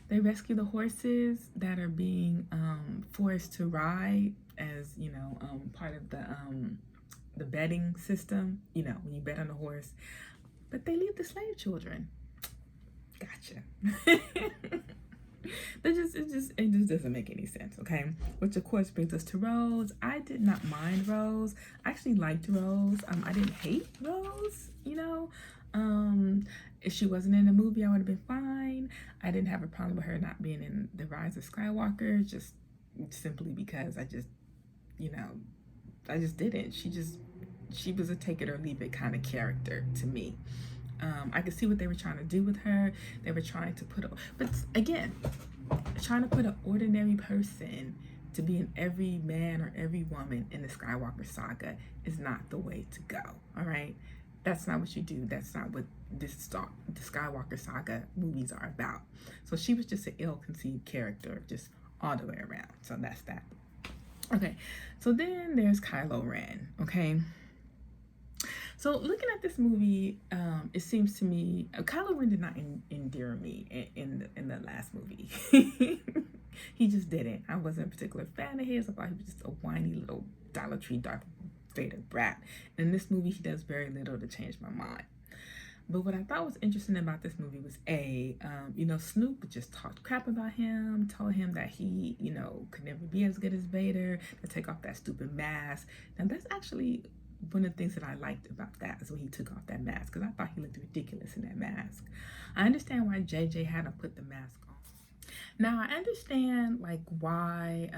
they rescue the horses that are being forced to ride as, you know, part of the betting system. You know, when you bet on a horse, but they leave the slave children. Gotcha. It just doesn't make any sense, okay? Which of course brings us to Rose. I did not mind Rose. I actually liked Rose. I didn't hate Rose, you know. If she wasn't in the movie, I would have been fine. I didn't have a problem with her not being in The Rise of Skywalker, just simply because I just didn't. She was a take it or leave it kind of character to me. I could see what they were trying to do with her. They were trying to but again, trying to put an ordinary person to be in every man or every woman in the Skywalker saga is not the way to go. All right, that's not what you do. That's not what the Skywalker saga movies are about. So she was just an ill-conceived character, just all the way around. So that's that. Okay, so then there's Kylo Ren. Okay. So looking at this movie, it seems to me Kylo Ren did not endear me in the last movie. He just didn't. I wasn't a particular fan of his. I thought he was just a whiny little Dollar Tree Darth Vader brat. And in this movie, he does very little to change my mind. But what I thought was interesting about this movie was Snoop just talked crap about him, told him that he, could never be as good as Vader, to take off that stupid mask. Now that's actually one of the things that I liked about that is when he took off that mask, because I thought he looked ridiculous in that mask. I understand why JJ had him put the mask on. Now I understand why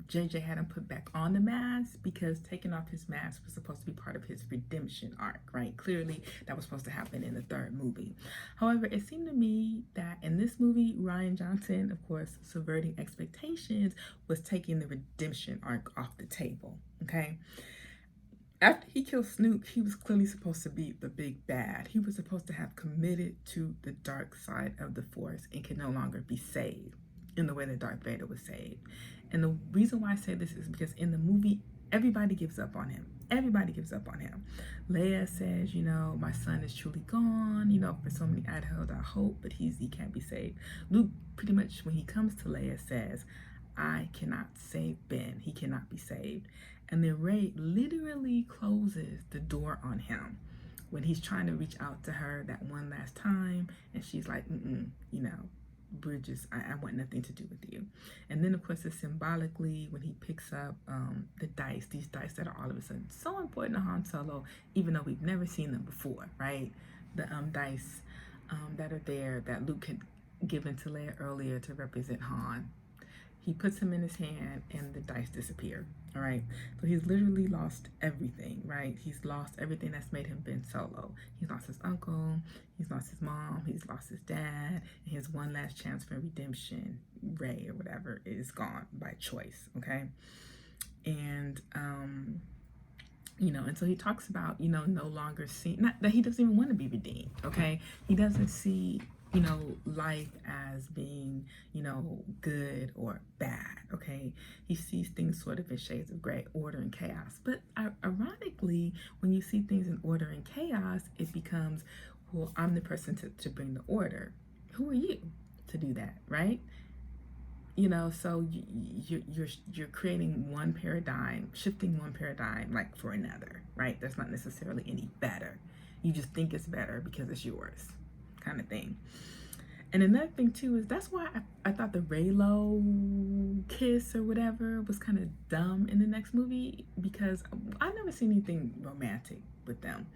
JJ had him put back on the mask, because taking off his mask was supposed to be part of his redemption arc, right? Clearly that was supposed to happen in the third movie. However, it seemed to me that in this movie, Rian Johnson, of course, subverting expectations, was taking the redemption arc off the table, okay? After he killed Snoop, he was clearly supposed to be the big bad. He was supposed to have committed to the dark side of the Force and can no longer be saved in the way that Darth Vader was saved. And the reason why I say this is because in the movie, everybody gives up on him. Everybody gives up on him. Leia says, you know, my son is truly gone. You know, for so many I'd held out hope, but he can't be saved. Luke pretty much, when he comes to Leia, says, I cannot save Ben. He cannot be saved. And then Rey literally closes the door on him when he's trying to reach out to her that one last time, and she's like, you know, Bridges, I want nothing to do with you. And then, of course, it's symbolically when he picks up the dice, these dice that are all of a sudden so important to Han Solo, even though we've never seen them before, right? The dice that are there that Luke had given to Leia earlier to represent Han. He puts them in his hand and the dice disappear, all right? So he's literally lost everything, right? He's lost everything that's made him Ben Solo. He's lost his uncle, he's lost his mom, he's lost his dad, and his one last chance for redemption, Rey or whatever, is gone by choice, okay? And, you know, and so he talks about, you know, no longer seeing, not that he doesn't even want to be redeemed, okay? He doesn't see, you know, life as being, you know, good or bad, okay? He sees things sort of in shades of gray, order and chaos. But ironically, when you see things in order and chaos, it becomes, well, I'm the person to bring the order. Who are you to do that, right? You know, so you're creating one paradigm, shifting one paradigm like for another, right? That's not necessarily any better. You just think it's better because it's yours, kind of thing. And another thing too is that's why I thought the Reylo kiss or whatever was kind of dumb in the next movie, because I've never seen anything romantic with them.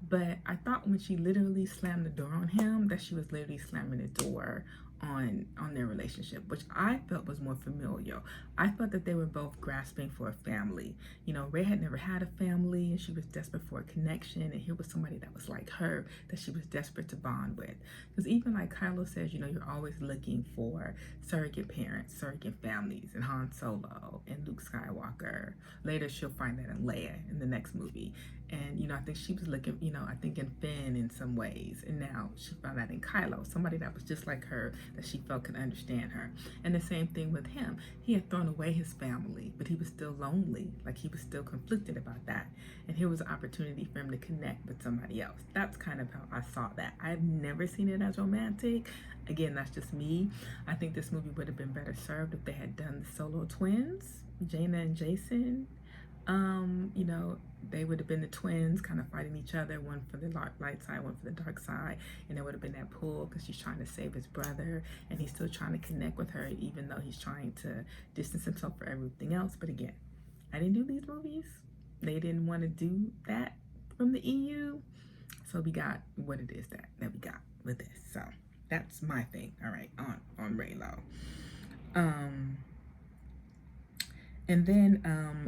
But I thought when she literally slammed the door on him, that she was literally slamming the door on their relationship, which I felt was more familial. I thought that they were both grasping for a family. You know, Rey had never had a family and she was desperate for a connection, and here was somebody that was like her that she was desperate to bond with. Because even like Kylo says, you know, you're always looking for surrogate parents, surrogate families, and Han Solo and Luke Skywalker. Later she'll find that in Leia in the next movie. And, you know, I think she was looking, you know, I think in Finn in some ways. And now she found that in Kylo, somebody that was just like her, that she felt could understand her. And the same thing with him. He had thrown away his family, but he was still lonely. Like, he was still conflicted about that. And here was an opportunity for him to connect with somebody else. That's kind of how I saw that. I've never seen it as romantic. Again, that's just me. I think this movie would have been better served if they had done the Solo twins, Jaina and Jason. You know, they would have been the twins kind of fighting each other, one for the light side, one for the dark side, and there would have been that pull because she's trying to save his brother and he's still trying to connect with her even though he's trying to distance himself from everything else. But again, I didn't do these movies. They didn't want to do that from the EU, so we got what it is that we got with this. So that's my thing, all right, on Reylo. And then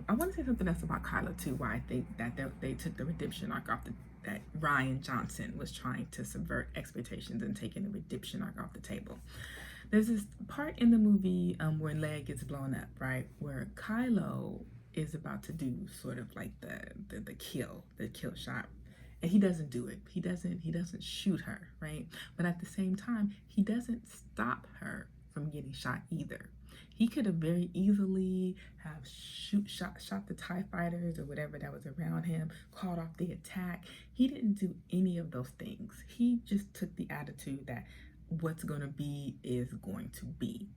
I want to say something else about Kylo too, why I think that they took the redemption arc off that Rian Johnson was trying to subvert expectations and taking the redemption arc off the table. There's this part in the movie where Leia gets blown up, right? Where Kylo is about to do sort of like the kill shot. And he doesn't do it. He doesn't shoot her, right? But at the same time, he doesn't stop her from getting shot either. He could have very easily have shot the TIE fighters or whatever that was around him, called off the attack. He didn't do any of those things. He just took the attitude that what's going to be is going to be,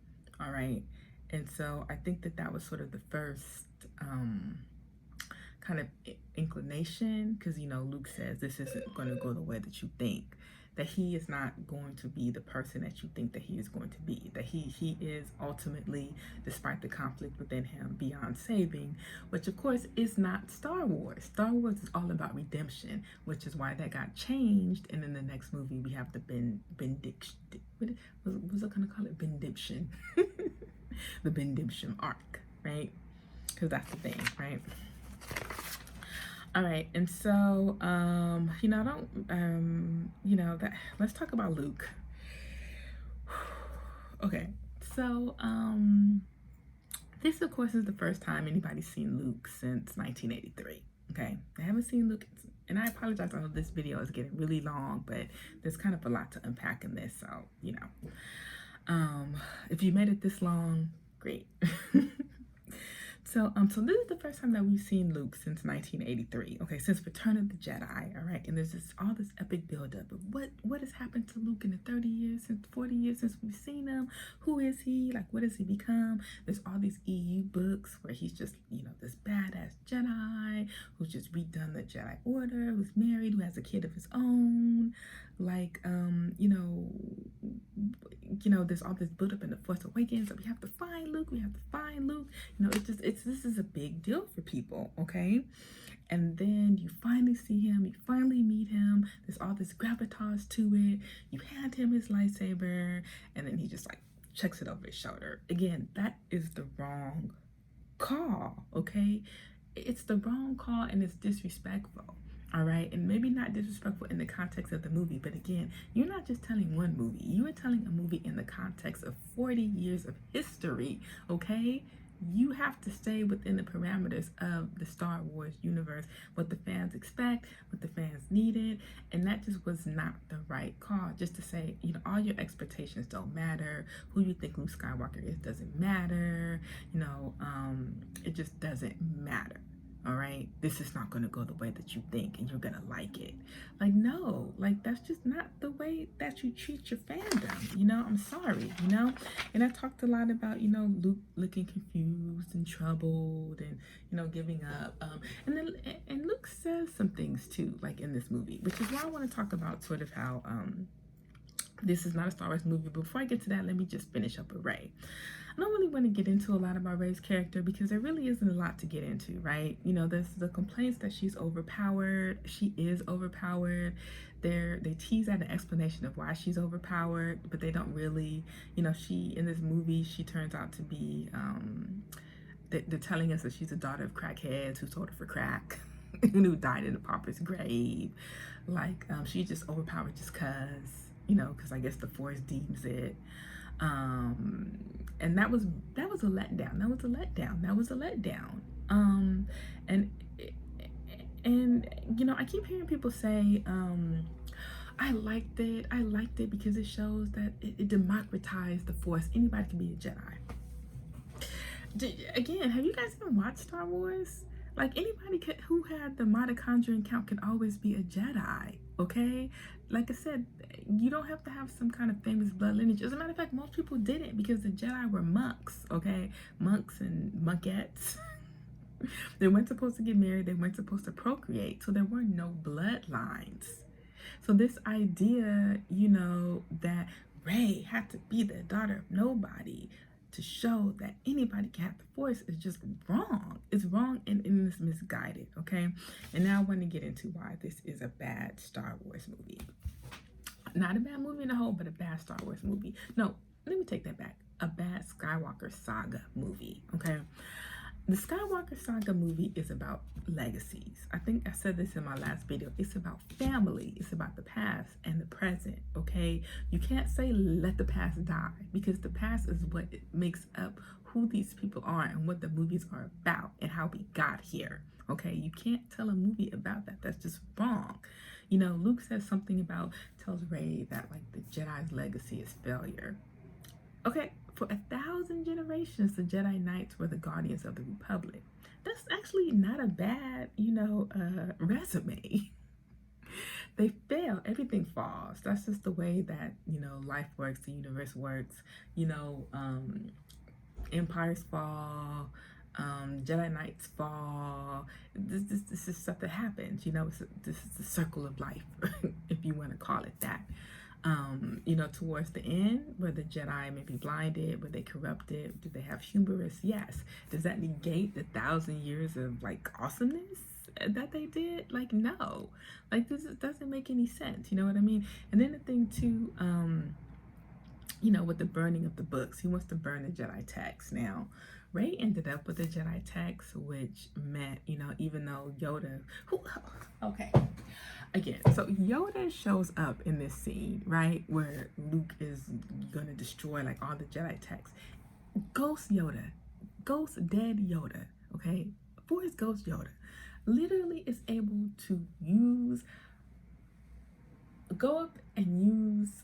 all right? And so I think that was sort of the first kind of inclination, because, you know, Luke says this isn't going to go the way that you think, that he is not going to be the person that you think that he is going to be, that he is ultimately, despite the conflict within him, beyond saving, which of course is not Star Wars. Star Wars is all about redemption, which is why that got changed. And in the next movie we have the benediction, what was I gonna call it? Benediction. The benediction arc, right? Because that's the thing, right? All right, and so, you know, let's talk about Luke. Okay, so, this, of course, is the first time anybody's seen Luke since 1983, okay? I haven't seen Luke, and I apologize, I know this video is getting really long, but there's kind of a lot to unpack in this, so, you know. If you made it this long, great. So this is the first time that we've seen Luke since 1983. Okay, since Return of the Jedi. All right, and there's all this epic buildup of what has happened to Luke in the 30 years, since 40 years since we've seen him. Who is he? Like, what has he become? There's all these EU books where he's just, this badass Jedi who's just redone the Jedi Order, who's married, who has a kid of his own. Like, there's all this buildup in the Force Awakens that we have to find Luke. This is a big deal for people, okay? And then you finally see him, you finally meet him. There's all this gravitas to it. You hand him his lightsaber, and then he just like checks it over his shoulder. Again, that is the wrong call, okay? It's the wrong call, and it's disrespectful. All right, and maybe not disrespectful in the context of the movie, but again, you're not just telling one movie. You are telling a movie in the context of 40 years of history, okay? You have to stay within the parameters of the Star Wars universe, what the fans expect, what the fans needed, and that just was not the right call. Just to say, all your expectations don't matter. Who you think Luke Skywalker is doesn't matter. It just doesn't matter. All right, this is not going to go the way that you think, and you're going to like it. Like, no, like, that's just not the way that you treat your fandom. I'm sorry, and I talked a lot about, Luke looking confused and troubled and, giving up. And Luke says some things too, like in this movie, which is why I want to talk about sort of how, this is not a Star Wars movie. But before I get to that, let me just finish up with Rey. I don't really want to get into a lot about Rey's character because there really isn't a lot to get into, right? There's the complaints that she's overpowered. She is overpowered. They tease out an explanation of why she's overpowered, but they don't really, in this movie, she turns out to be, they're telling us that she's a daughter of crackheads who sold her for crack and who died in a pauper's grave. Like, she's just overpowered just because I guess the Force deems it. And that was a letdown. And I keep hearing people say, I liked it because it shows that it democratized the Force. Anybody can be a Jedi. Again, have you guys even watched Star Wars? Like, anybody who had the mitochondrial count can always be a Jedi, okay? Like I said, you don't have to have some kind of famous blood lineage. As a matter of fact, most people didn't because the Jedi were monks, okay? Monks and monkettes. They weren't supposed to get married. They weren't supposed to procreate. So there were no bloodlines. So this idea, that Rey had to be the daughter of nobody to show that anybody can have the Force is just wrong. It's wrong and it's misguided, okay? And now I want to get into why this is a bad Star Wars movie. Not a bad movie in the whole, but a bad Star Wars movie. No, let me take that back. A bad Skywalker Saga movie, okay? The Skywalker Saga movie is about legacies. I think I said this in my last video. It's about family. It's about the past and the present, okay? You can't say let the past die because the past is what makes up who these people are and what the movies are about and how we got here, okay? You can't tell a movie about that. That's just wrong. Luke says something tells Rey that like the Jedi's legacy is failure. Okay, for 1,000 generations, the Jedi Knights were the guardians of the Republic. That's actually not a bad, resume. They fail, everything falls. That's just the way that, life works, the universe works. Empires fall, Jedi Knights fall. This is stuff that happens, this is the circle of life, if you want to call it that. Towards the end, where the Jedi may be blinded, were they corrupted? Do they have hubris? Yes. Does that negate the 1,000 years of like awesomeness that they did? Like, no. Like, this doesn't make any sense. You know what I mean? And then the thing too, with the burning of the books, he wants to burn the Jedi text. Now, Rey ended up with the Jedi text, which meant, even though Yoda, okay. Again, so Yoda shows up in this scene, right, where Luke is going to destroy, like, all the Jedi texts. Ghost Yoda, ghost dead Yoda, okay, Force Ghost Yoda, literally is able to go up and use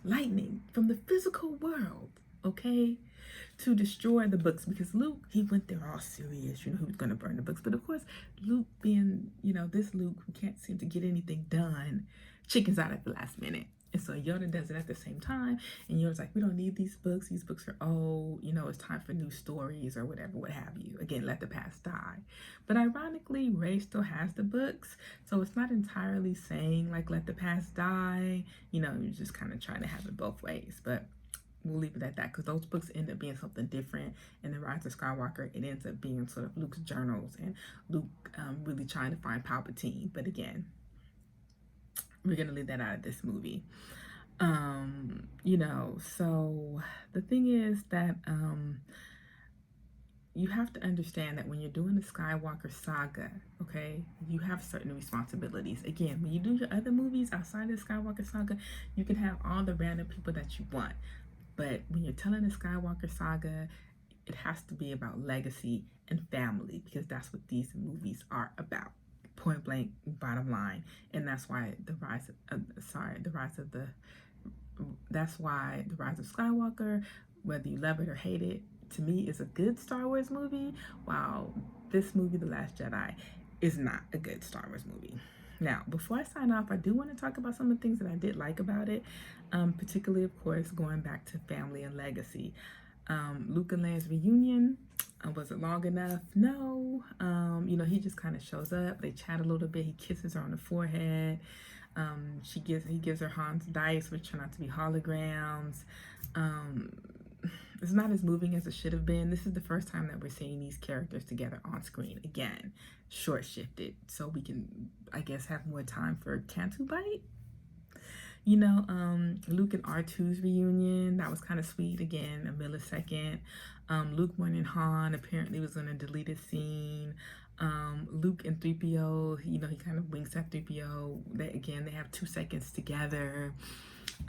lightning from the physical world, okay, to destroy the books, because Luke, he went there all serious, he was going to burn the books. But of course, Luke being, this Luke who can't seem to get anything done, chickens out at the last minute. And so Yoda does it at the same time. And Yoda's like, we don't need these books. These books are old. It's time for new stories or whatever, what have you. Again, let the past die. But ironically, Rey still has the books. So it's not entirely saying, like, let the past die. You're just kind of trying to have it both ways. But we'll leave it at that, because those books end up being something different. In The Rise of Skywalker, it ends up being sort of Luke's journals and Luke really trying to find Palpatine. But again, we're going to leave that out of this movie. So the thing is that you have to understand that when you're doing the Skywalker saga, okay, you have certain responsibilities. Again, when you do your other movies outside of the Skywalker saga, you can have all the random people that you want. But when you're telling the Skywalker saga, it has to be about legacy and family, because that's what these movies are about. Point blank, bottom line. And that's why the rise of Skywalker, whether you love it or hate it, to me is a good Star Wars movie, while this movie, The Last Jedi, is not a good Star Wars movie. Now, before I sign off, I do want to talk about some of the things that I did like about it, particularly, of course, going back to family and legacy. Luke and Leia's reunion, was it long enough? No. He just kind of shows up. They chat a little bit. He kisses her on the forehead. He gives her Han's dice, which turn out to be holograms. It's not as moving as it should have been. This is the first time that we're seeing these characters together on screen. Again, short shifted, so we can, I guess, have more time for Cantu Bite. Luke and R2's reunion, that was kind of sweet. Again, a millisecond. Luke warning Han apparently was in a deleted scene. Luke and 3PO, he kind of winks at 3PO. They have 2 seconds together.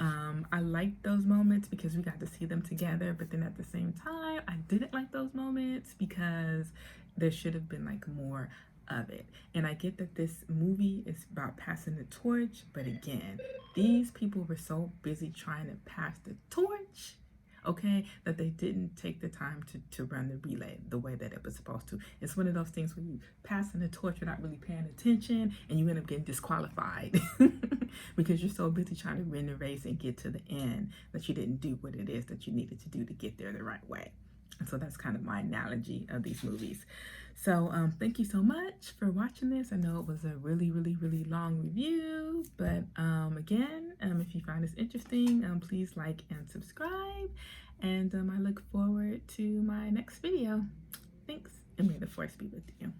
I liked those moments because we got to see them together, but then at the same time, I didn't like those moments because there should have been like more of it. And I get that this movie is about passing the torch, but again, these people were so busy trying to pass the torch, okay, that they didn't take the time to run the relay the way that it was supposed to. It's one of those things where you passing the torch without really paying attention, and you end up getting disqualified because you're so busy trying to win the race and get to the end that you didn't do what it is that you needed to do to get there the right way. And so that's kind of my analogy of these movies. So thank you so much for watching this. I know it was a really, really, really long review, but again, if you find this interesting, please like and subscribe. And I look forward to my next video. Thanks, and may the force be with you.